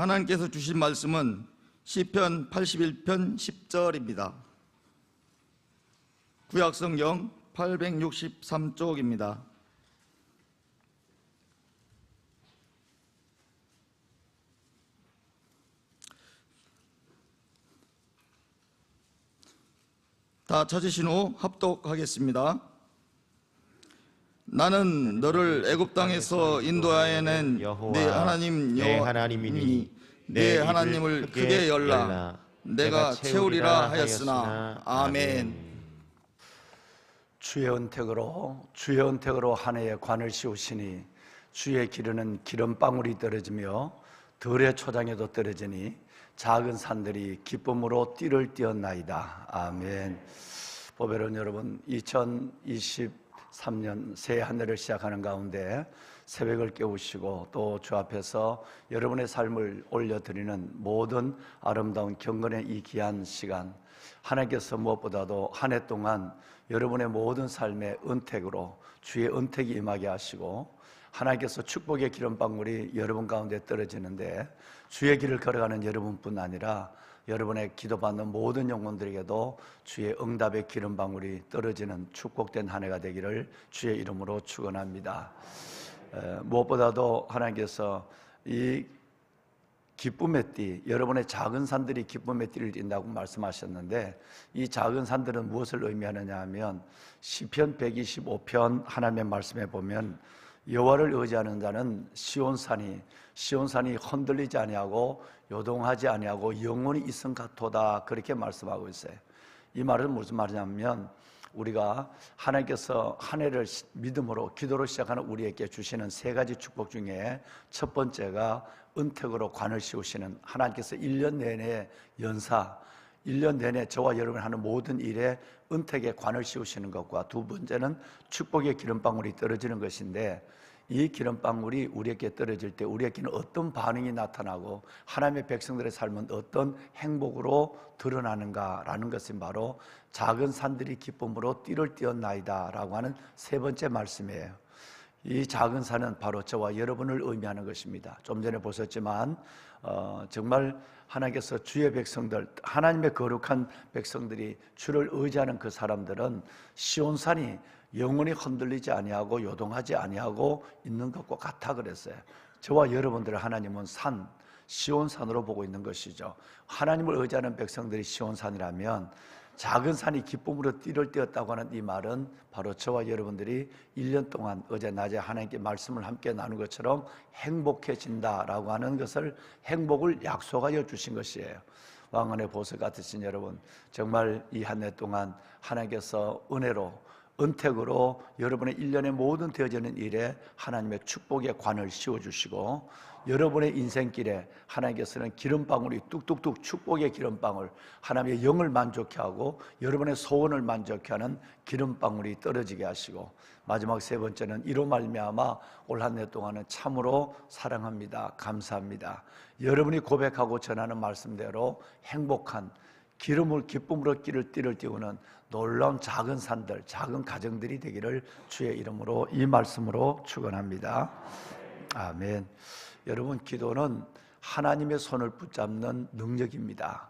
하나님께서 주신 말씀은 시편 81편 10절입니다. 구약성경 863쪽입니다. 다 찾으신 후 합독하겠습니다. 나는 너를 애굽 땅에서 인도하여낸 내 하나님 여호와니 내 하나님을 크게 열라. 내가 채우리라 하였으나. 아멘. 주의 은택으로 한 해에 관을 씌우시니 주의 기르는 기름방울이 떨어지며 들의 초장에도 떨어지니 작은 산들이 기쁨으로 띠를 띄었나이다. 아멘. 보배로운 여러분, 2023년 새해 한 해를 시작하는 가운데 새벽을 깨우시고 또 주 앞에서 여러분의 삶을 올려드리는 모든 아름다운 경건의 이 귀한 시간, 하나님께서 무엇보다도 한 해 동안 여러분의 모든 삶의 은택으로 주의 은택이 임하게 하시고 하나님께서 축복의 기름방울이 여러분 가운데 떨어지는데 주의 길을 걸어가는 여러분뿐 아니라 여러분의 기도받는 모든 영혼들에게도 주의 응답의 기름방울이 떨어지는 축복된 한 해가 되기를 주의 이름으로 축원합니다. 무엇보다도 하나님께서 이 기쁨의 띠, 여러분의 작은 산들이 기쁨의 띠를 띈다고 말씀하셨는데 이 작은 산들은 무엇을 의미하느냐 하면 시편 125편 하나님의 말씀에 보면 여호와를 의지하는 자는 시온산이 흔들리지 아니하고 요동하지 아니하고 영원히 있음 같도다, 그렇게 말씀하고 있어요. 이 말은 무슨 말이냐면 우리가 하나님께서 한 해를 믿음으로 기도로 시작하는 우리에게 주시는 세 가지 축복 중에 첫 번째가 은택으로 관을 씌우시는 하나님께서 1년 내내 연사 1년 내내 저와 여러분이 하는 모든 일에 은택의 관을 씌우시는 것과 두 번째는 축복의 기름방울이 떨어지는 것인데 이 기름방울이 우리에게 떨어질 때 우리에게는 어떤 반응이 나타나고 하나님의 백성들의 삶은 어떤 행복으로 드러나는가라는 것이 바로 작은 산들이 기쁨으로 띠를 띄었나이다 라고 하는 세 번째 말씀이에요. 이 작은 산은 바로 저와 여러분을 의미하는 것입니다. 좀 전에 보셨지만 정말 하나님께서 주의 백성들, 하나님의 거룩한 백성들이 주를 의지하는 그 사람들은 시온산이 영원히 흔들리지 아니하고 요동하지 아니하고 있는 것과 같아 그랬어요. 저와 여러분들을 하나님은 산, 시온산으로 보고 있는 것이죠. 하나님을 의지하는 백성들이 시온산이라면 작은 산이 기쁨으로 띠를 띄었다고 하는 이 말은 바로 저와 여러분들이 1년 동안 어제 낮에 하나님께 말씀을 함께 나눈 것처럼 행복해진다라고 하는 것을, 행복을 약속하여 주신 것이에요. 왕언의 보석 같으신 여러분, 정말 이 한 해 동안 하나님께서 은혜로 은택으로 여러분의 1년의 모든 되어지는 일에 하나님의 축복의 관을 씌워주시고 여러분의 인생길에 하나님께서는 기름방울이 뚝뚝뚝 축복의 기름방울, 하나님의 영을 만족케 하고 여러분의 소원을 만족케 하는 기름방울이 떨어지게 하시고 마지막 세 번째는 이로 말미암아 올 한 해 동안은 참으로 사랑합니다, 감사합니다, 여러분이 고백하고 전하는 말씀대로 행복한 기쁨으로 띠를 띄우는 놀라운 작은 산들, 작은 가정들이 되기를 주의 이름으로 이 말씀으로 축원합니다. 아멘. 여러분, 기도는 하나님의 손을 붙잡는 능력입니다.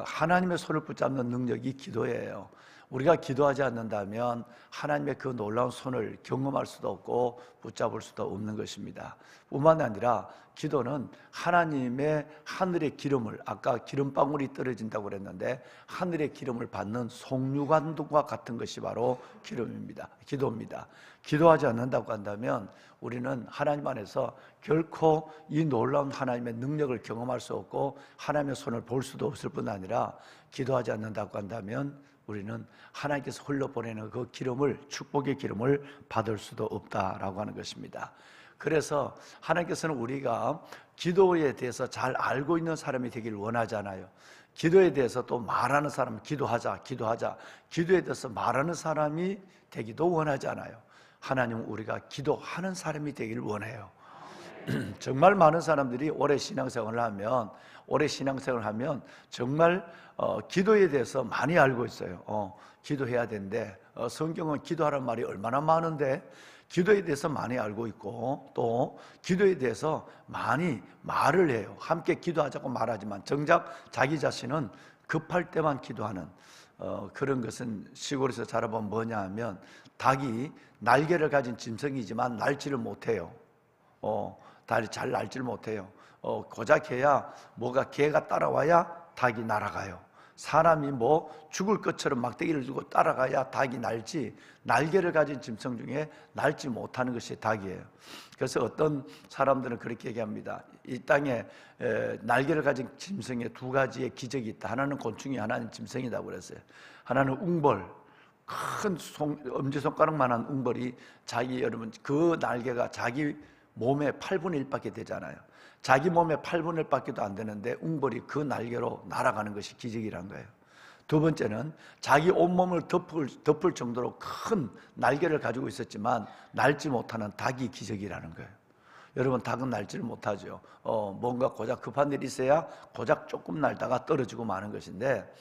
하나님의 손을 붙잡는 능력이 기도예요. 우리가 기도하지 않는다면 하나님의 그 놀라운 손을 경험할 수도 없고 붙잡을 수도 없는 것입니다. 뿐만 아니라 기도는 하나님의 하늘의 기름을, 아까 기름방울이 떨어진다고 그랬는데 하늘의 기름을 받는 송유관과 같은 것이 바로 기도입니다. 기도하지 않는다고 한다면 우리는 하나님 안에서 결코 이 놀라운 하나님의 능력을 경험할 수 없고 하나님의 손을 볼 수도 없을 뿐 아니라 기도하지 않는다고 한다면 우리는 하나님께서 흘러보내는 그 기름을, 축복의 기름을 받을 수도 없다라고 하는 것입니다. 그래서 하나님께서는 우리가 기도에 대해서 잘 알고 있는 사람이 되길 원하잖아요. 기도에 대해서 또 말하는 사람, 기도하자, 기도에 대해서 말하는 사람이 되기도 원하잖아요. 하나님은 우리가 기도하는 사람이 되길 원해요. 정말 많은 사람들이 오래 신앙생활을 하면 정말 기도에 대해서 많이 알고 있어요. 기도해야 되는데 성경은 기도하라는 말이 얼마나 많은데 기도에 대해서 많이 알고 있고 또 기도에 대해서 많이 말을 해요. 함께 기도하자고 말하지만 정작 자기 자신은 급할 때만 기도하는 그런 것은 시골에서 자라본 뭐냐 하면 닭이 날개를 가진 짐승이지만 날지를 못해요. 잘 날지를 못해요. 고작 해야 뭐가 개가 따라와야 닭이 날아가요. 사람이 뭐 죽을 것처럼 막대기를 들고 따라가야 닭이 날지, 날개를 가진 짐승 중에 날지 못하는 것이 닭이에요. 그래서 어떤 사람들은 그렇게 얘기합니다. 이 땅에 날개를 가진 짐승에 두 가지의 기적이 있다. 하나는 곤충이, 하나는 짐승이라고 그랬어요. 하나는 웅벌, 큰 엄지손가락만한 웅벌이 여러분 그 날개가 자기 몸의 8분의 1밖에 되잖아요. 자기 몸의 8분의 1밖에도 안 되는데 웅벌이 그 날개로 날아가는 것이 기적이란 거예요. 두 번째는 자기 온몸을 덮을 정도로 큰 날개를 가지고 있었지만 날지 못하는 닭이 기적이라는 거예요. 여러분, 닭은 날지를 못하죠. 뭔가 고작 급한 일이 있어야 고작 조금 날다가 떨어지고 마는 것인데,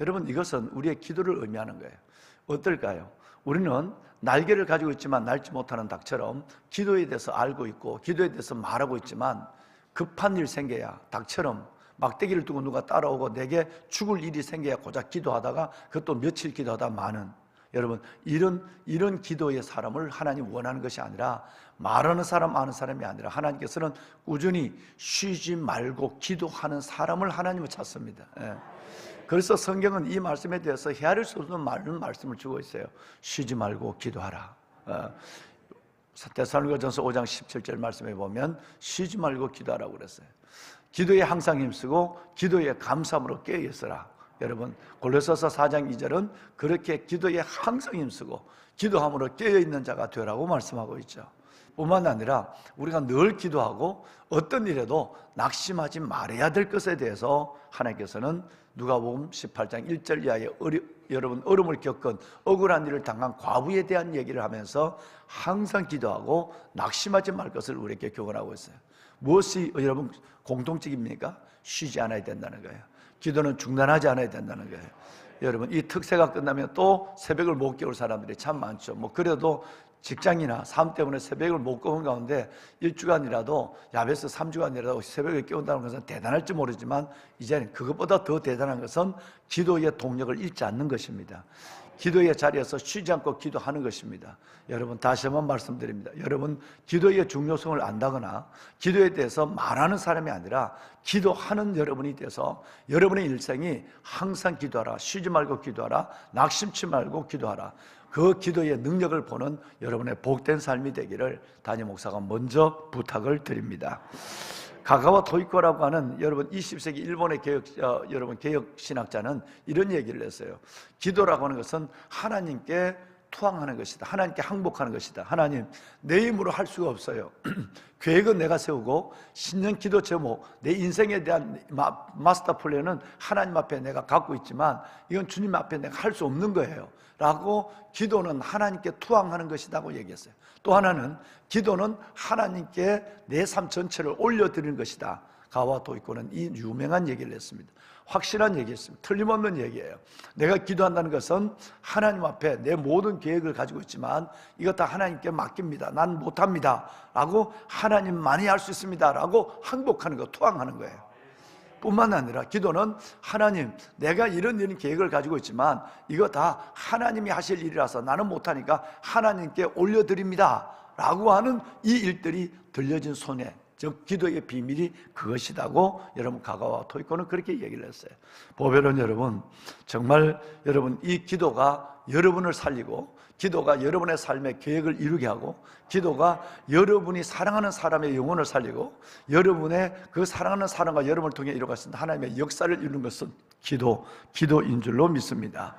여러분, 이것은 우리의 기도를 의미하는 거예요. 어떨까요? 우리는 날개를 가지고 있지만 날지 못하는 닭처럼 기도에 대해서 알고 있고 기도에 대해서 말하고 있지만 급한 일 생겨야 닭처럼 막대기를 두고 누가 따라오고 내게 죽을 일이 생겨야 고작 기도하다가 그것도 며칠 기도하다 마는, 여러분, 이런 기도의 사람을 하나님 원하는 것이 아니라 말하는 사람 아는 사람이 아니라 하나님께서는 꾸준히 쉬지 말고 기도하는 사람을 하나님은 찾습니다. 그래서 성경은 이 말씀에 대해서 헤아릴 수 없는 많은 말씀을 주고 있어요. 쉬지 말고 기도하라. 데살로니가전서 5장 17절 말씀에 보면 쉬지 말고 기도하라고 그랬어요. 기도에 항상 힘쓰고 기도에 감사함으로 깨어있으라. 여러분, 골로새서 4장 2절은 그렇게 기도에 항상 힘쓰고 기도함으로 깨어있는 자가 되라고 말씀하고 있죠. 뿐만 아니라 우리가 늘 기도하고 어떤 일에도 낙심하지 말아야 될 것에 대해서 하나님께서는 누가복음 18장 1절 이하의 여러분 어려움을 겪은 억울한 일을 당한 과부에 대한 얘기를 하면서 항상 기도하고 낙심하지 말 것을 우리에게 교훈하고 있어요. 무엇이 여러분 공통적입니까? 쉬지 않아야 된다는 거예요. 기도는 중단하지 않아야 된다는 거예요. 여러분, 이 특세가 끝나면 또 새벽을 못 깨울 사람들이 참 많죠. 그래도 직장이나 삶 때문에 새벽을 못 깨운 가운데 1주간이라도 야베스 3주간이라도 새벽을 깨운다는 것은 대단할지 모르지만 이제는 그것보다 더 대단한 것은 기도의 동력을 잃지 않는 것입니다. 기도의 자리에서 쉬지 않고 기도하는 것입니다. 여러분, 다시 한번 말씀드립니다. 여러분, 기도의 중요성을 안다거나 기도에 대해서 말하는 사람이 아니라 기도하는 여러분이 돼서 여러분의 일생이 항상 기도하라, 쉬지 말고 기도하라, 낙심치 말고 기도하라, 그 기도의 능력을 보는 여러분의 복된 삶이 되기를 담임 목사가 먼저 부탁을 드립니다. 가가와 토이코라고 하는 여러분 20세기 일본의 개혁 신학자는 이런 얘기를 했어요. 기도라고 하는 것은 하나님께 투항하는 것이다. 하나님께 항복하는 것이다. 하나님, 내 힘으로 할 수가 없어요. 계획은 내가 세우고 신년 기도 제목, 내 인생에 대한 마스터 플랜은 하나님 앞에 내가 갖고 있지만 이건 주님 앞에 내가 할 수 없는 거예요 라고, 기도는 하나님께 투항하는 것이라고 얘기했어요. 또 하나는 기도는 하나님께 내 삶 전체를 올려드리는 것이다. 가와 도이코는 이 유명한 얘기를 했습니다. 확실한 얘기였습니다. 틀림없는 얘기예요. 내가 기도한다는 것은 하나님 앞에 내 모든 계획을 가지고 있지만 이것 다 하나님께 맡깁니다. 난 못합니다 라고, 하나님만이 할 수 있습니다 라고 항복하는 거, 투항하는 거예요. 뿐만 아니라 기도는 하나님, 내가 이런 계획을 가지고 있지만 이거 다 하나님이 하실 일이라서 나는 못하니까 하나님께 올려드립니다 라고 하는 이 일들이 들려진 손에, 즉 기도의 비밀이 그것이라고 여러분 가가와 토이코는 그렇게 얘기를 했어요. 보배로운 여러분, 정말 여러분, 이 기도가 여러분을 살리고 기도가 여러분의 삶의 계획을 이루게 하고 기도가 여러분이 사랑하는 사람의 영혼을 살리고 여러분의 그 사랑하는 사람과 여러분을 통해 이루어가신 하나님의 역사를 이루는 것은 기도인 줄로 믿습니다.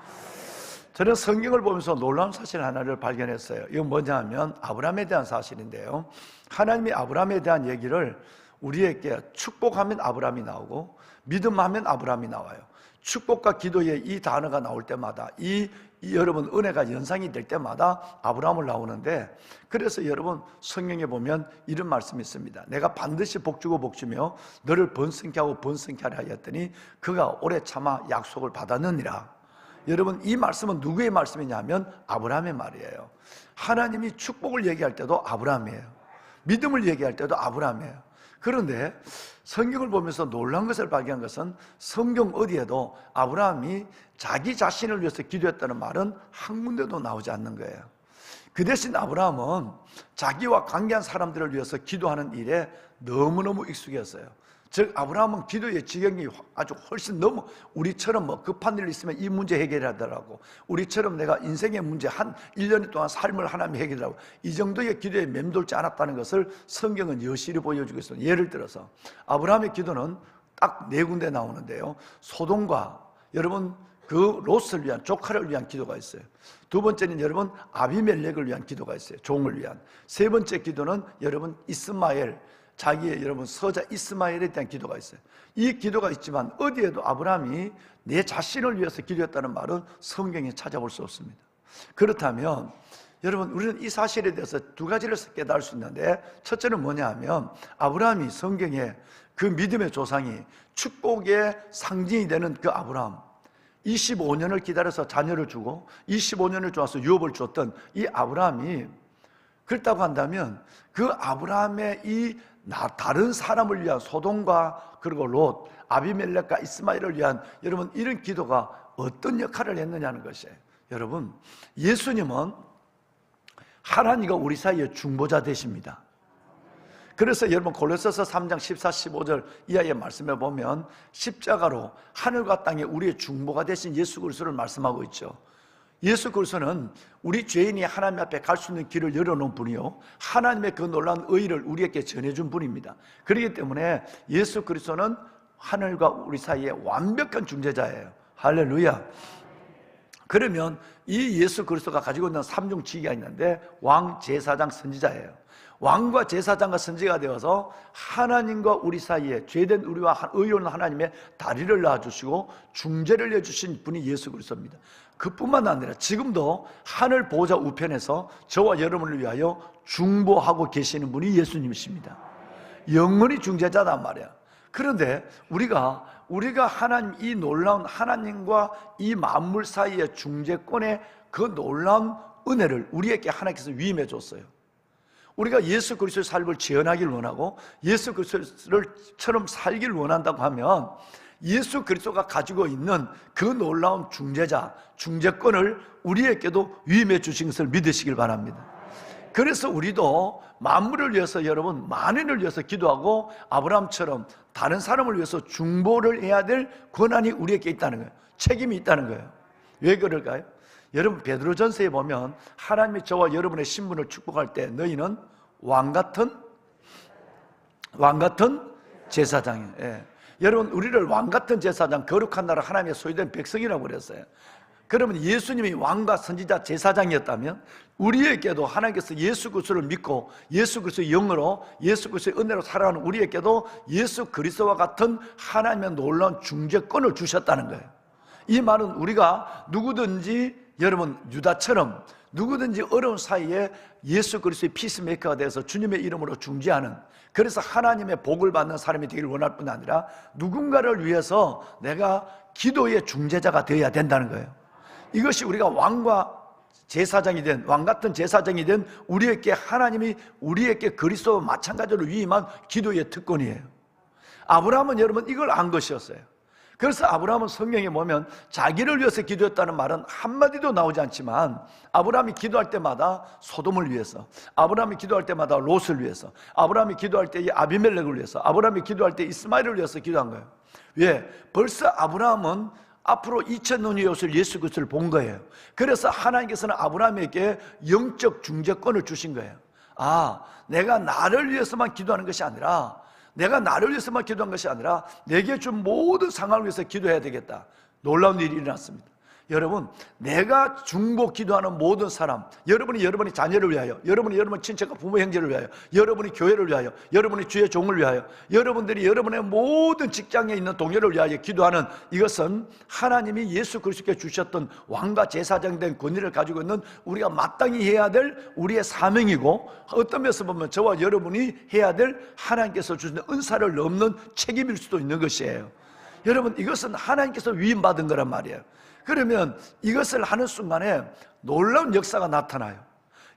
저는 성경을 보면서 놀라운 사실 하나를 발견했어요. 이건 뭐냐 하면 아브라함에 대한 사실인데요, 하나님이 아브라함에 대한 얘기를 우리에게 축복하면 아브라함이 나오고 믿음하면 아브라함이 나와요. 축복과 기도에 이 단어가 나올 때마다 이 여러분 은혜가 연상이 될 때마다 아브라함을 나오는데, 그래서 여러분 성경에 보면 이런 말씀이 있습니다. 내가 반드시 복주고 복주며 너를 번성케 하고 번성케 하라 하였더니 그가 오래 참아 약속을 받았느니라. 여러분 이 말씀은 누구의 말씀이냐면 아브라함의 말이에요. 하나님이 축복을 얘기할 때도 아브라함이에요. 믿음을 얘기할 때도 아브라함이에요. 그런데 성경을 보면서 놀라운 것을 발견한 것은 성경 어디에도 아브라함이 자기 자신을 위해서 기도했다는 말은 한 군데도 나오지 않는 거예요. 그 대신 아브라함은 자기와 관계한 사람들을 위해서 기도하는 일에 너무너무 익숙했어요. 즉 아브라함은 기도의 지경이 아주 훨씬 너무, 우리처럼 뭐 급한 일 있으면 이 문제 해결하더라고, 우리처럼 내가 인생의 문제 한 1년 동안 삶을 하나님이 해결하고, 이 정도의 기도에 맴돌지 않았다는 것을 성경은 여실히 보여주고 있어요. 예를 들어서 아브라함의 기도는 딱 4군데 나오는데요, 소돔과 여러분 그 롯을 위한, 조카를 위한 기도가 있어요. 두 번째는 여러분 아비멜렉을 위한 기도가 있어요. 종을 위한. 세 번째 기도는 여러분 이스마엘, 자기의 여러분 서자 이스마엘에 대한 기도가 있어요. 이 기도가 있지만 어디에도 아브라함이 내 자신을 위해서 기도했다는 말은 성경에 찾아볼 수 없습니다. 그렇다면 여러분 우리는 이 사실에 대해서 두 가지를 깨달을 수 있는데, 첫째는 뭐냐 하면 아브라함이 성경에 그 믿음의 조상이 축복의 상징이 되는 그 아브라함, 25년을 기다려서 자녀를 주고 25년을 좋아서 유업을 줬던 이 아브라함이 그렇다고 한다면 그 아브라함의 이 다른 사람을 위한 소돔과 그리고 롯, 아비멜렉과 이스마엘을 위한 여러분 이런 기도가 어떤 역할을 했느냐는 것이에요. 여러분 예수님은 하나님과 우리 사이의 중보자 되십니다. 그래서 여러분 골로새서 3장 14, 15절 이하의 말씀에 보면 십자가로 하늘과 땅에 우리의 중보가 되신 예수 그리스도를 말씀하고 있죠. 예수 그리스도는 우리 죄인이 하나님 앞에 갈 수 있는 길을 열어놓은 분이요, 하나님의 그 놀라운 의를 우리에게 전해준 분입니다. 그렇기 때문에 예수 그리스도는 하늘과 우리 사이에 완벽한 중재자예요. 할렐루야. 그러면 이 예수 그리스도가 가지고 있는 삼중 지위가 있는데 왕, 제사장, 선지자예요. 왕과 제사장과 선지자가 되어서 하나님과 우리 사이에 죄된 우리와 의로운 하나님의 다리를 놔주시고 중재를 해주신 분이 예수 그리스도입니다. 그뿐만 아니라 지금도 하늘 보좌 우편에서 저와 여러분을 위하여 중보하고 계시는 분이 예수님이십니다. 영원히 중재자단 말이야. 그런데 우리가 하나님, 이 놀라운 하나님과 이 만물 사이의 중재권의 그 놀라운 은혜를 우리에게 하나님께서 위임해 줬어요. 우리가 예수 그리스도의 삶을 재현하기를 원하고 예수 그리스도처럼 살기를 원한다고 하면 예수 그리스도가 가지고 있는 그 놀라운 중재자, 중재권을 우리에게도 위임해 주신 것을 믿으시길 바랍니다. 그래서 우리도 만물을 위해서 여러분 만인을 위해서 기도하고 아브라함처럼 다른 사람을 위해서 중보를 해야 될 권한이 우리에게 있다는 거예요. 책임이 있다는 거예요. 왜 그럴까요? 여러분 베드로전서에 보면 하나님이 저와 여러분의 신분을 축복할 때 너희는 왕같은 제사장이에요. 예. 여러분 우리를 왕같은 제사장, 거룩한 나라 하나님의 소유된 백성이라고 그랬어요. 그러면 예수님이 왕과 선지자, 제사장이었다면 우리에게도 하나님께서 예수 그리스도를 믿고 예수 그리스도의 영으로 예수 그리스도의 은혜로 살아가는 우리에게도 예수 그리스도와 같은 하나님의 놀라운 중재권을 주셨다는 거예요. 이 말은 우리가 누구든지 여러분 유다처럼 누구든지 어려운 사이에 예수 그리스도의 피스메이커가 돼서 주님의 이름으로 중재하는, 그래서 하나님의 복을 받는 사람이 되기를 원할 뿐 아니라 누군가를 위해서 내가 기도의 중재자가 되어야 된다는 거예요. 이것이 우리가 왕과 제사장이 된, 왕같은 제사장이 된 우리에게 하나님이 우리에게 그리스도와 마찬가지로 위임한 기도의 특권이에요. 아브라함은 여러분 이걸 안 것이었어요. 그래서 아브라함은 성경에 보면 자기를 위해서 기도했다는 말은 한마디도 나오지 않지만 아브라함이 기도할 때마다 소돔을 위해서, 아브라함이 기도할 때마다 롯을 위해서, 아브라함이 기도할 때 아비멜렉을 위해서, 아브라함이 기도할 때 이스마엘을 위해서 기도한 거예요. 왜? 벌써 아브라함은 앞으로 2000년 후에 예수 그리스도를 본 거예요. 그래서 하나님께서는 아브라함에게 영적 중재권을 주신 거예요. 아, 내가 나를 위해서만 기도하는 것이 아니라, 내가 나를 위해서만 기도한 것이 아니라 내게 준 모든 상황을 위해서 기도해야 되겠다. 놀라운 일이 일어났습니다. 여러분, 내가 중보 기도하는 모든 사람, 여러분이 여러분의 자녀를 위하여, 여러분이 여러분 친척과 부모 형제를 위하여, 여러분이 교회를 위하여, 여러분이 주의 종을 위하여, 여러분들이 여러분의 모든 직장에 있는 동료를 위하여 기도하는, 이것은 하나님이 예수 그리스도께 주셨던 왕과 제사장 된 권위를 가지고 있는 우리가 마땅히 해야 될 우리의 사명이고, 어떤 면에서 보면 저와 여러분이 해야 될 하나님께서 주신 은사를 넘는 책임일 수도 있는 것이에요. 여러분, 이것은 하나님께서 위임받은 거란 말이에요. 그러면 이것을 하는 순간에 놀라운 역사가 나타나요.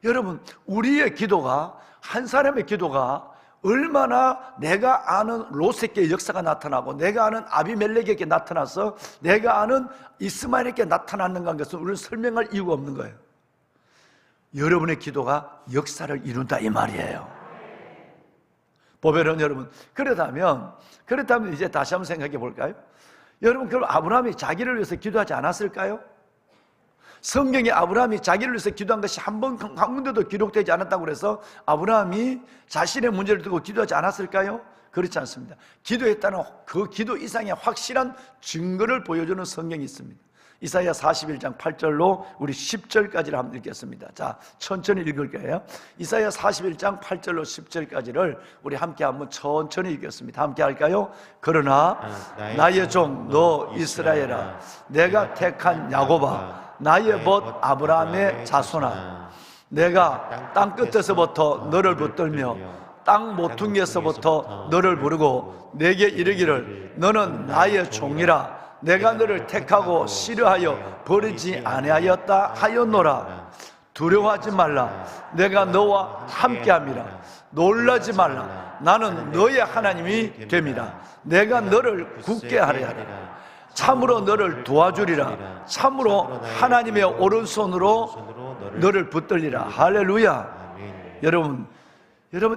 여러분, 우리의 기도가, 한 사람의 기도가 얼마나 내가 아는 롯에게 역사가 나타나고 내가 아는 아비멜렉에게 나타나서 내가 아는 이스마엘에게 나타났는가 하는 것은 우리는 설명할 이유가 없는 거예요. 여러분의 기도가 역사를 이룬다 이 말이에요. 보배는 여러분, 그렇다면 이제 다시 한번 생각해 볼까요? 여러분, 그럼 아브라함이 자기를 위해서 기도하지 않았을까요? 성경에 아브라함이 자기를 위해서 기도한 것이 한 군데도 기록되지 않았다고 그래서 아브라함이 자신의 문제를 두고 기도하지 않았을까요? 그렇지 않습니다. 기도했다는 그 기도 이상의 확실한 증거를 보여주는 성경이 있습니다. 이사야 41장 8절로 우리 10절까지를 한번 읽겠습니다. 자, 천천히 읽을 거예요. 이사야 41장 8절로 10절까지를 우리 함께 한번 천천히 읽겠습니다. 함께 할까요? 그러나 나의 종 너 이스라엘아, 내가 택한 야곱아, 나의 벗 아브라함의 자손아, 내가 땅 끝에서부터 너를 붙들며 땅 모퉁이에서부터 너를 부르고 내게 이르기를 너는 나의 종이라, 내가 너를 택하고 싫어하여 버리지 아니하였다 하였노라. 두려워하지 말라, 내가 너와 함께함이라. 놀라지 말라, 나는 너의 하나님이 됨이라. 내가 너를 굳게 하려 하리라. 참으로 너를 도와주리라. 참으로 하나님의 오른손으로 너를 붙들리라. 할렐루야. 여러분,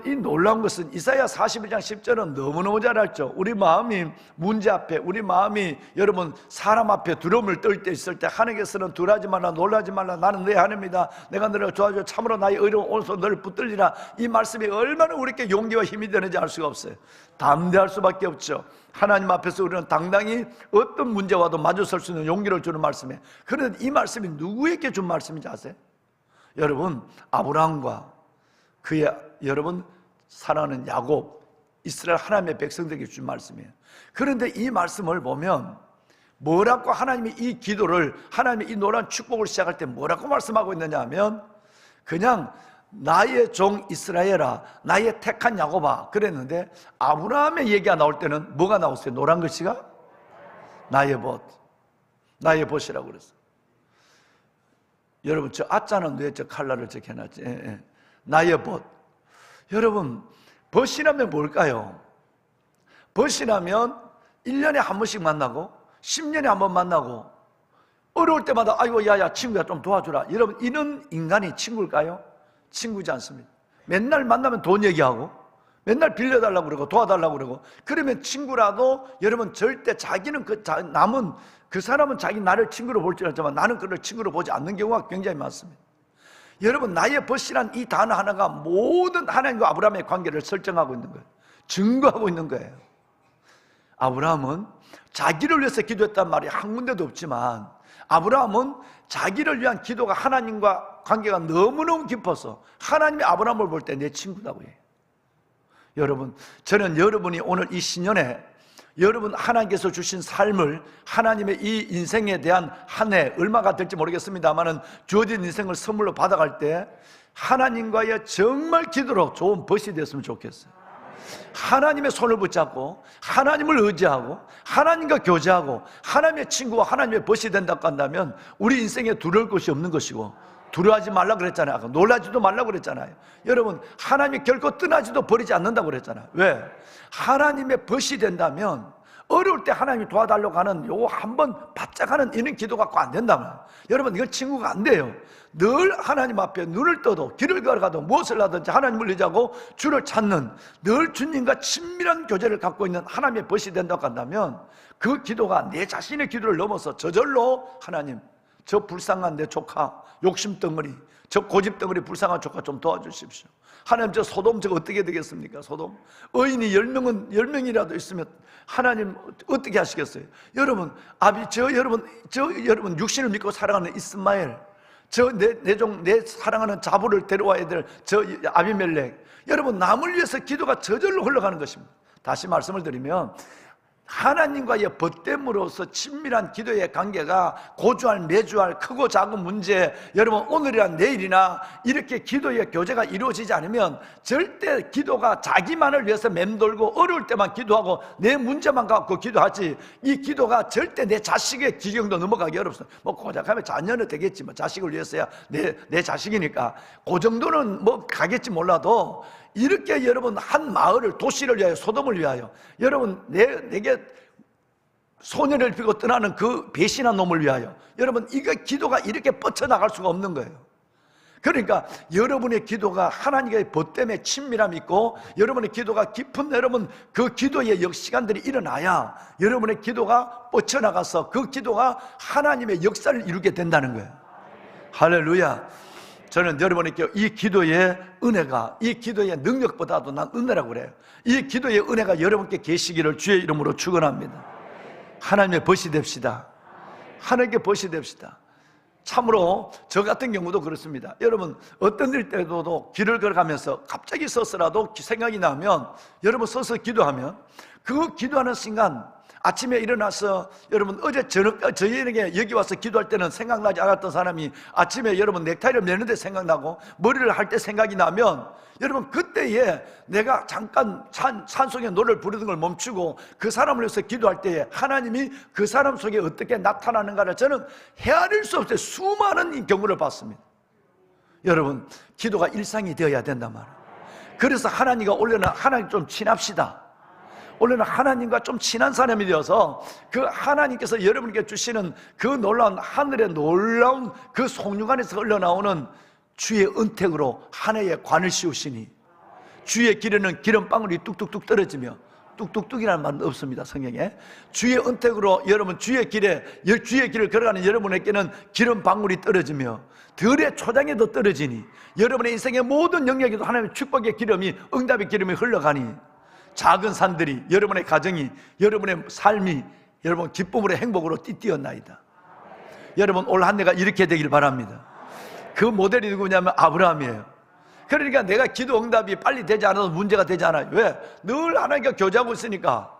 이 놀라운 것은 이사야 41장 10절은 너무너무 잘 알죠. 우리 마음이 문제 앞에, 우리 마음이 여러분 사람 앞에 두려움을 떨 때 있을 때 하나님께서는 두려워하지 말라, 놀라지 말라, 나는 너의 하나님이다, 내가 너를 도와줘, 참으로 나의 의로운 오른손 너를 붙들리라. 이 말씀이 얼마나 우리에게 용기와 힘이 되는지 알 수가 없어요. 담대할 수밖에 없죠. 하나님 앞에서 우리는 당당히 어떤 문제와도 마주설 수 있는 용기를 주는 말씀이에요. 그런데 이 말씀이 누구에게 준 말씀인지 아세요? 여러분, 아브라함과 그의 여러분 사랑하는 야곱, 이스라엘 하나님의 백성들에게 준 말씀이에요. 그런데 이 말씀을 보면 뭐라고 하나님이 이 기도를, 하나님의 이 놀라운 축복을 시작할 때 뭐라고 말씀하고 있느냐 하면 그냥 나의 종 이스라엘아, 나의 택한 야곱아 그랬는데, 아브라함의 얘기가 나올 때는 뭐가 나왔어요? 노란 글씨가 나의 벗, 나의 벗이라고 그랬어요. 여러분, 저 아자는 왜 저 칼라를 저렇게 해놨지? 나의 벗. 여러분, 벗이라면 뭘까요? 벗이라면 1년에 한 번씩 만나고 10년에 한 번 만나고 어려울 때마다 아이고 야야 친구야 좀 도와주라. 여러분, 이런 인간이 친구일까요? 친구지 않습니다. 맨날 만나면 돈 얘기하고 맨날 빌려달라고 그러고 도와달라고 그러고, 그러면 친구라도 여러분 절대 자기는 남은 그 사람은 자기 나를 친구로 볼 줄 알지만 나는 그를 친구로 보지 않는 경우가 굉장히 많습니다. 여러분, 나의 벗이란 이 단어 하나가 모든 하나님과 아브라함의 관계를 설정하고 있는 거예요. 증거하고 있는 거예요. 아브라함은 자기를 위해서 기도했단 말이 한 군데도 없지만, 아브라함은 자기를 위한 기도가 하나님과 관계가 너무너무 깊어서 하나님이 아브라함을 볼 때 내 친구라고 해요. 여러분, 저는 여러분이 오늘 이 신년에 여러분 하나님께서 주신 삶을, 하나님의 이 인생에 대한 한 해 얼마가 될지 모르겠습니다만은 주어진 인생을 선물로 받아갈 때 하나님과의 정말 기도로 좋은 벗이 됐으면 좋겠어요. 하나님의 손을 붙잡고 하나님을 의지하고 하나님과 교제하고 하나님의 친구와 하나님의 벗이 된다고 한다면 우리 인생에 두려울 것이 없는 것이고, 두려워하지 말라고 그랬잖아요. 아까 놀라지도 말라고 그랬잖아요. 여러분, 하나님이 결코 떠나지도 버리지 않는다고 그랬잖아요. 왜? 하나님의 벗이 된다면 어려울 때 하나님이 도와달라고 하는 요거 한번 바짝 하는 이런 기도 갖고 안 된다면 여러분, 이건 친구가 안 돼요. 늘 하나님 앞에 눈을 떠도 길을 걸어가도 무엇을 하든지 하나님을 의지하고 주를 찾는, 늘 주님과 친밀한 교제를 갖고 있는 하나님의 벗이 된다고 한다면 그 기도가 내 자신의 기도를 넘어서 저절로 하나님, 저 불쌍한 내 조카, 욕심덩어리, 저 고집덩어리 불쌍한 조카 좀 도와주십시오. 하나님, 저 소돔 저거 어떻게 되겠습니까? 소돔 의인이 10명이라도 있으면 하나님 어떻게 하시겠어요? 여러분, 여러분 육신을 믿고 살아가는 이스마엘, 내 사랑하는 자부를 데려와야 될 저 아비멜렉, 여러분 남을 위해서 기도가 저절로 흘러가는 것입니다. 다시 말씀을 드리면 하나님과의 벗됨으로써 친밀한 기도의 관계가 고주할 매주할 크고 작은 문제, 여러분 오늘이나 내일이나 이렇게 기도의 교제가 이루어지지 않으면 절대 기도가 자기만을 위해서 맴돌고 어려울 때만 기도하고 내 문제만 갖고 기도하지, 이 기도가 절대 내 자식의 지경도 넘어가기 어렵습니다. 뭐 고작하면 자녀는 되겠지, 뭐 자식을 위해서야 내 자식이니까 그 정도는 뭐 가겠지 몰라도, 이렇게 여러분 한 마을을, 도시를 위하여, 소돔을 위하여, 여러분 내게 소년을 피고 떠나는 그 배신한 놈을 위하여, 여러분 이거 기도가 이렇게 뻗쳐나갈 수가 없는 거예요. 그러니까 여러분의 기도가 하나님과의 벗됨에 친밀함이 있고, 여러분의 기도가 깊은, 여러분 그 기도의 시간들이 일어나야 여러분의 기도가 뻗쳐나가서 그 기도가 하나님의 역사를 이루게 된다는 거예요. 할렐루야. 저는 여러분에게 이 기도의 은혜가, 이 기도의 능력보다도 난 은혜라고 그래요. 이 기도의 은혜가 여러분께 계시기를 주의 이름으로 축원합니다. 하나님의 벗이 됩시다. 하나님께 벗이 됩시다. 참으로 저 같은 경우도 그렇습니다. 여러분 어떤 일 때도 길을 걸어가면서 갑자기 서서라도 생각이 나면, 여러분 서서 기도하면 그 기도하는 순간, 아침에 일어나서 여러분 어제 저희에게 여기 와서 기도할 때는 생각나지 않았던 사람이 아침에 여러분 넥타이를 매는데 생각나고 머리를 할 때 생각이 나면, 여러분 그때에 내가 잠깐 찬송의 노래를 부르는 걸 멈추고 그 사람을 위해서 기도할 때에 하나님이 그 사람 속에 어떻게 나타나는가를 저는 헤아릴 수 없을 수많은 경우를 봤습니다. 여러분 기도가 일상이 되어야 된단 말이에요. 그래서 하나님과 올해는 하나님 좀 친합시다. 올해는 하나님과 좀 친한 사람이 되어서 그 하나님께서 여러분께 주시는 그 놀라운 하늘의 놀라운 그 송유관에서 흘러나오는 주의 은택으로 한 해에 관을 씌우시니, 주의 길에는 기름방울이 뚝뚝뚝 떨어지며, 뚝뚝뚝이라는 말은 없습니다 성경에. 주의 은택으로 여러분 주의 길을 걸어가는 여러분에게는 기름방울이 떨어지며 들의 초장에도 떨어지니, 여러분의 인생의 모든 영역에도 하나님의 축복의 기름이, 응답의 기름이 흘러가니, 작은 산들이, 여러분의 가정이, 여러분의 삶이 여러분 기쁨으로 행복으로 띠띠었나이다. 여러분 올 한 해가 이렇게 되길 바랍니다. 그 모델이 누구냐면 아브라함이에요. 그러니까 내가 기도 응답이 빨리 되지 않아서 문제가 되지 않아요. 왜? 늘 하나님과 교제하고 있으니까.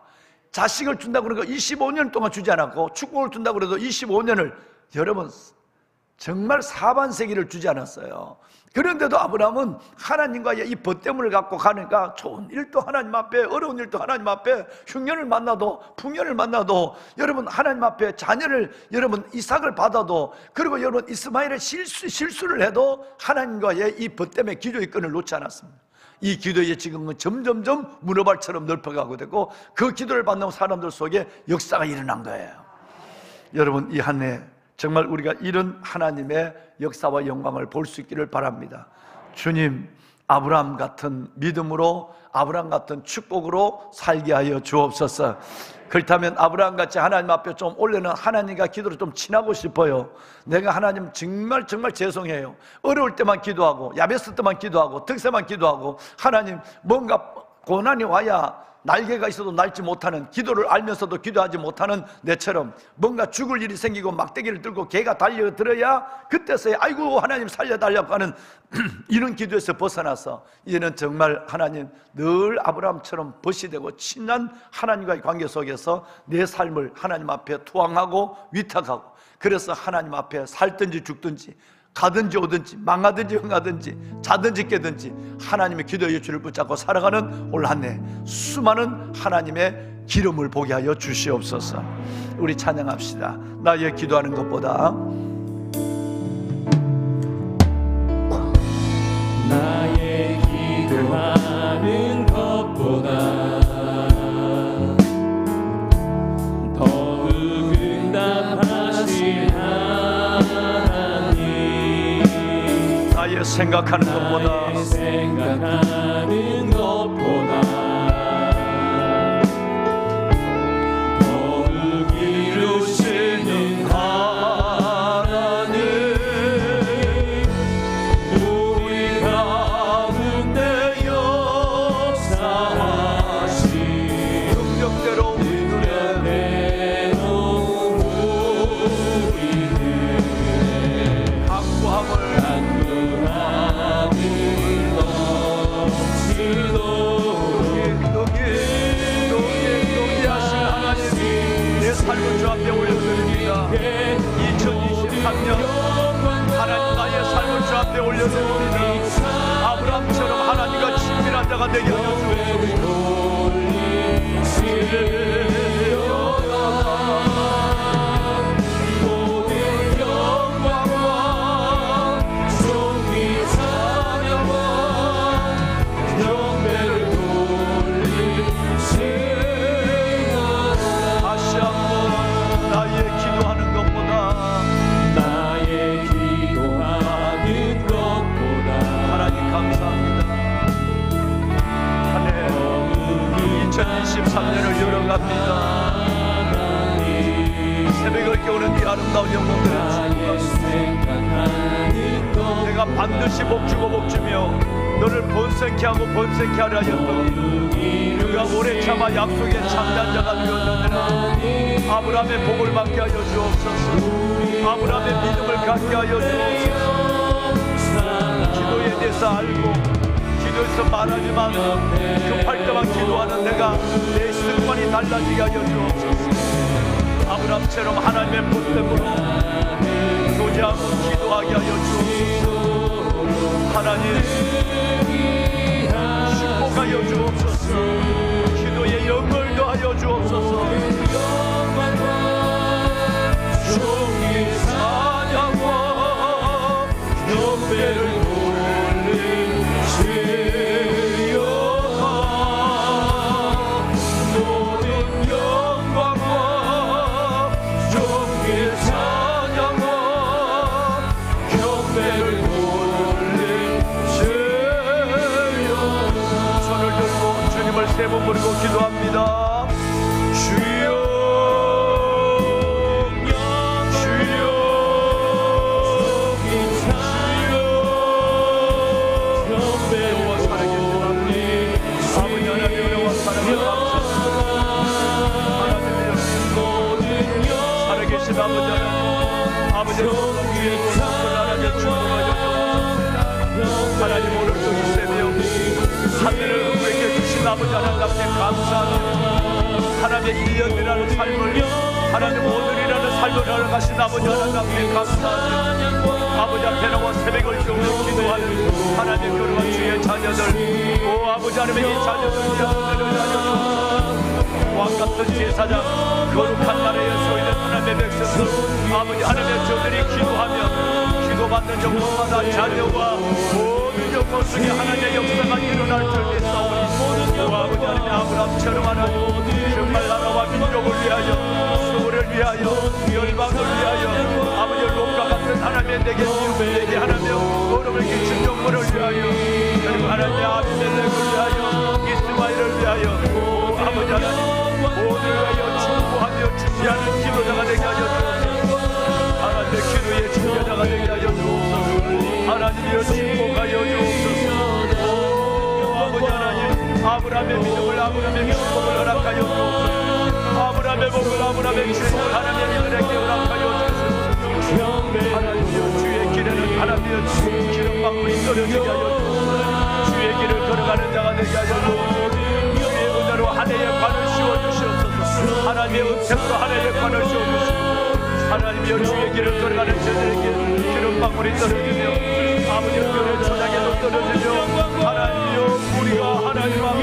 자식을 준다고 그러니까 25년 동안 주지 않았고, 축복을 준다고 그래도 25년을, 여러분 정말 사반세기를 주지 않았어요. 그런데도 아브라함은 하나님과의 이 벗됨을 갖고 가니까 좋은 일도 하나님 앞에, 어려운 일도 하나님 앞에, 흉년을 만나도 풍년을 만나도, 여러분 하나님 앞에 자녀를, 여러분 이삭을 받아도, 그리고 여러분 이스마엘의 실수를 해도 하나님과의 이 벗됨의 기도의 끈을 놓지 않았습니다. 이 기도의 지금은 점점점 문어발처럼 넓어가고 되고, 그 기도를 받는 사람들 속에 역사가 일어난 거예요. 여러분 이 한 해 정말 우리가 이런 하나님의 역사와 영광을 볼 수 있기를 바랍니다. 주님, 아브라함 같은 믿음으로, 아브라함 같은 축복으로 살게 하여 주옵소서. 그렇다면 아브라함 같이 하나님 앞에 좀 올해는 하나님과 기도를 좀 친하고 싶어요. 내가 하나님 정말 죄송해요. 어려울 때만 기도하고, 야베스 때만 기도하고, 득세만 기도하고, 하나님 뭔가 고난이 와야 날개가 있어도 날지 못하는, 기도를 알면서도 기도하지 못하는 내처럼, 뭔가 죽을 일이 생기고 막대기를 들고 개가 달려들어야 그때서야 아이고 하나님 살려달라고 하는 이런 기도에서 벗어나서 이제는 정말 하나님 늘 아브라함처럼 벗이 되고 친한 하나님과의 관계 속에서 내 삶을 하나님 앞에 투항하고 위탁하고, 그래서 하나님 앞에 살든지 죽든지, 가든지 오든지, 망하든지 흥하든지, 자든지 깨든지 하나님의 기도의 줄을 붙잡고 살아가는 올 한 해 수많은 하나님의 기름을 보게 하여 주시옵소서. 우리 찬양합시다. 나의 기도하는 것보다, 나의 기도하는 것보다 더욱 응답하실 나의 생각하는 것보다, 더욱 이루시는 하나님, 앞에 올려드립니다. 아브라함처럼 하나님과 친밀한 자가 되게 하여 주옵소서. 새벽을 깨우는 이 아름다운 영광들을 내가 반드시 복주고 복주며 너를 번성케 하고 번성케 하려 하였던 그가 오래 참아 약속에 참된 자가 되었느니라. 아브라함의 복을 받게 하여 주옵소서. 아브라함의 믿음을 갖게 하여 주옵소서. 기도에 대해서 알고 기도에서 말하지만 급할 때만 기도하는 내가 내 습관이 달라지게 하여 주옵소서. 아브라함처럼 하나님의 본됨으로 교제하고 기도하게 하여 주옵소서. 하나님 축복하여 주옵소서. 기도에 영을 더하여 주옵소서. 종이 사냥과 경배를 세 번 부르고 기도합니다. 주여 주여 주여 살아계신 아버지 하나님의 사랑을 살아계신 아버지 아버지의 하나님의 축복하여 하나님 오늘도 이 새벽 하늘을 우리에게 주신 아버지 하나님께 감사합니다. 하나님의 1년이라는 삶을 하나님 오늘이라는 삶을 살아가신 아버지 하나님께 감사합니다. 아버지 앞에 나와 새벽을 깨우며 기도하는 하나님의 거룩한 주의 자녀들 오 아버지 하나님의 이 자녀들 위하여 왕같은 제사장 거룩한 나라에 서있는 하나님의 백성들 아버지 하나님의 저들이 기도하며 기도받는 영혼마다 자녀와 모든 영혼 속에 하나님의 역사가 일어날 줄 믿사오니 오 아버지 하나님 아브라함처럼 하나님 정말 나라와 민족을 위하여 수고를 위하여 열방을 위하여 아버지 롯과 같은 하나님의 내게 하나님의 어려움을 끼친 영혼을 위하여 그리고 하나님의 아비멜렉을 위하여 이스마엘을 위하여 오 아버지 하나님 모두를 위하여 축복하며 준비하는 기도자가 되게 하여 주옵소서. 하나님의 기도의 준비자가 되게 하여 주옵소서. 하나님이여 축복하여 주옵소서. 오 아버지 하나님 아브라함의 믿음을 아브라함의 축복을 허락하여 주옵소서. 아브라함의 복을 아브라함의 축복을 하나님의 이들에게 허락하여 주옵소서. 하나님이여 주의 길에는 하나님이여 기름방울이 떨어지게 하여 주옵소서. 주의 길을 걸어가는 자가 되게 하여 주옵소서. 주의 은혜로 한 해의 관을 씌워주시옵소서. 하나님의 은택으로 한 해의 관을 씌워주시옵소서. 하나님이여 주의 길을 걸어가는 저들에게 기름방울이 떨어지며 아버지의 교회 초장에도 떨어지며 하나님이여 우리가 하나님 앞에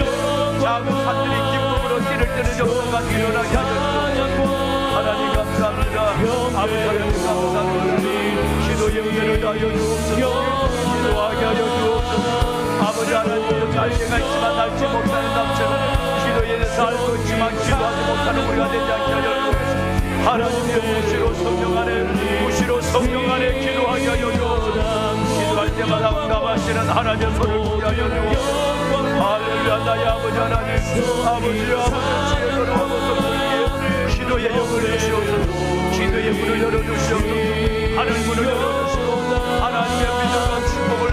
작은 산들이 기쁨으로 뛰를 때는 역사가 일어나게 하여 주옵소서. 하나님 감사합니다. 아버지 하나님 감사합니다. 기도의 은혜를 하여 주옵소서. 기도하게 하여 주옵소서. 아버지 하나님이여 날개가 있지만 날지 못하는 남처럼 기도에 대해서 알고 있지만 기도하지 못하는 우리가 되지 않게 하여 주옵소서. 하나님의 무시로 성령 안에 기도하게 하여 주옵소서. 기도할 때마다 응답하시는 하나님의 손을 보게 하여 주옵소서. 할렐루야. 나의 아버지 하나님 아버지의 주의 걸어와서 기도의 영을 주시옵소서. 기도의 문을 열어주시옵소서. 하늘 문을 열어주시고 하나님의 믿음과 축복을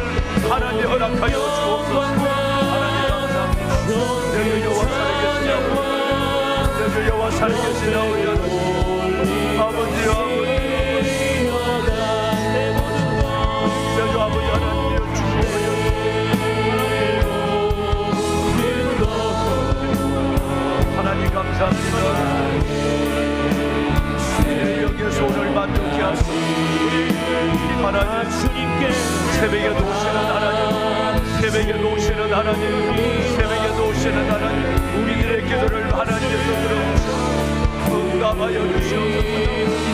하나님 허락하여 주옵소서. 하나님 감사합니다. 너희 여호와 살아계시냐고 너희 여호와 살아계시냐고 아버지 아버지 하나님이여 축복하여 하나님 감사합니다. 여기에 손을 만족케 하시고 하나님 주님께 새벽에도 오시는 하나님, 새벽에도 오시는 하나님, 새벽에도 오시는 하나님, 우리들의 기도를 하나님께서 들어주시고 응답하여 주시옵소서.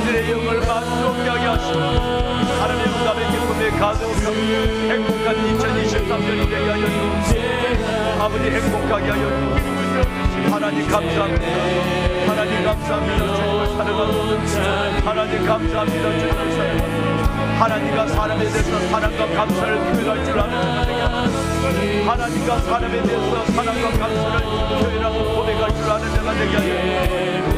이들의 영을 만족하게 하시고 하나님의 응답의 기쁨에 가득한 행복한 2023년이 되게 하여 주옵소서. 아버지 행복하게 하여 주옵소서. 하나님 감사합니다. 하나님 감사합니다. 주님을 사랑합니다. 하나님 감사합니다. 주님을 사랑합니다. 하나님과 사람에 대해서 사랑과 감사를 표현할 줄 아는 자가 되게 하옵소서. 하나님과 사람에 대해서 사랑과 감사를 표현하고 고백할 줄 아는 자가 되게 하여 주옵소서.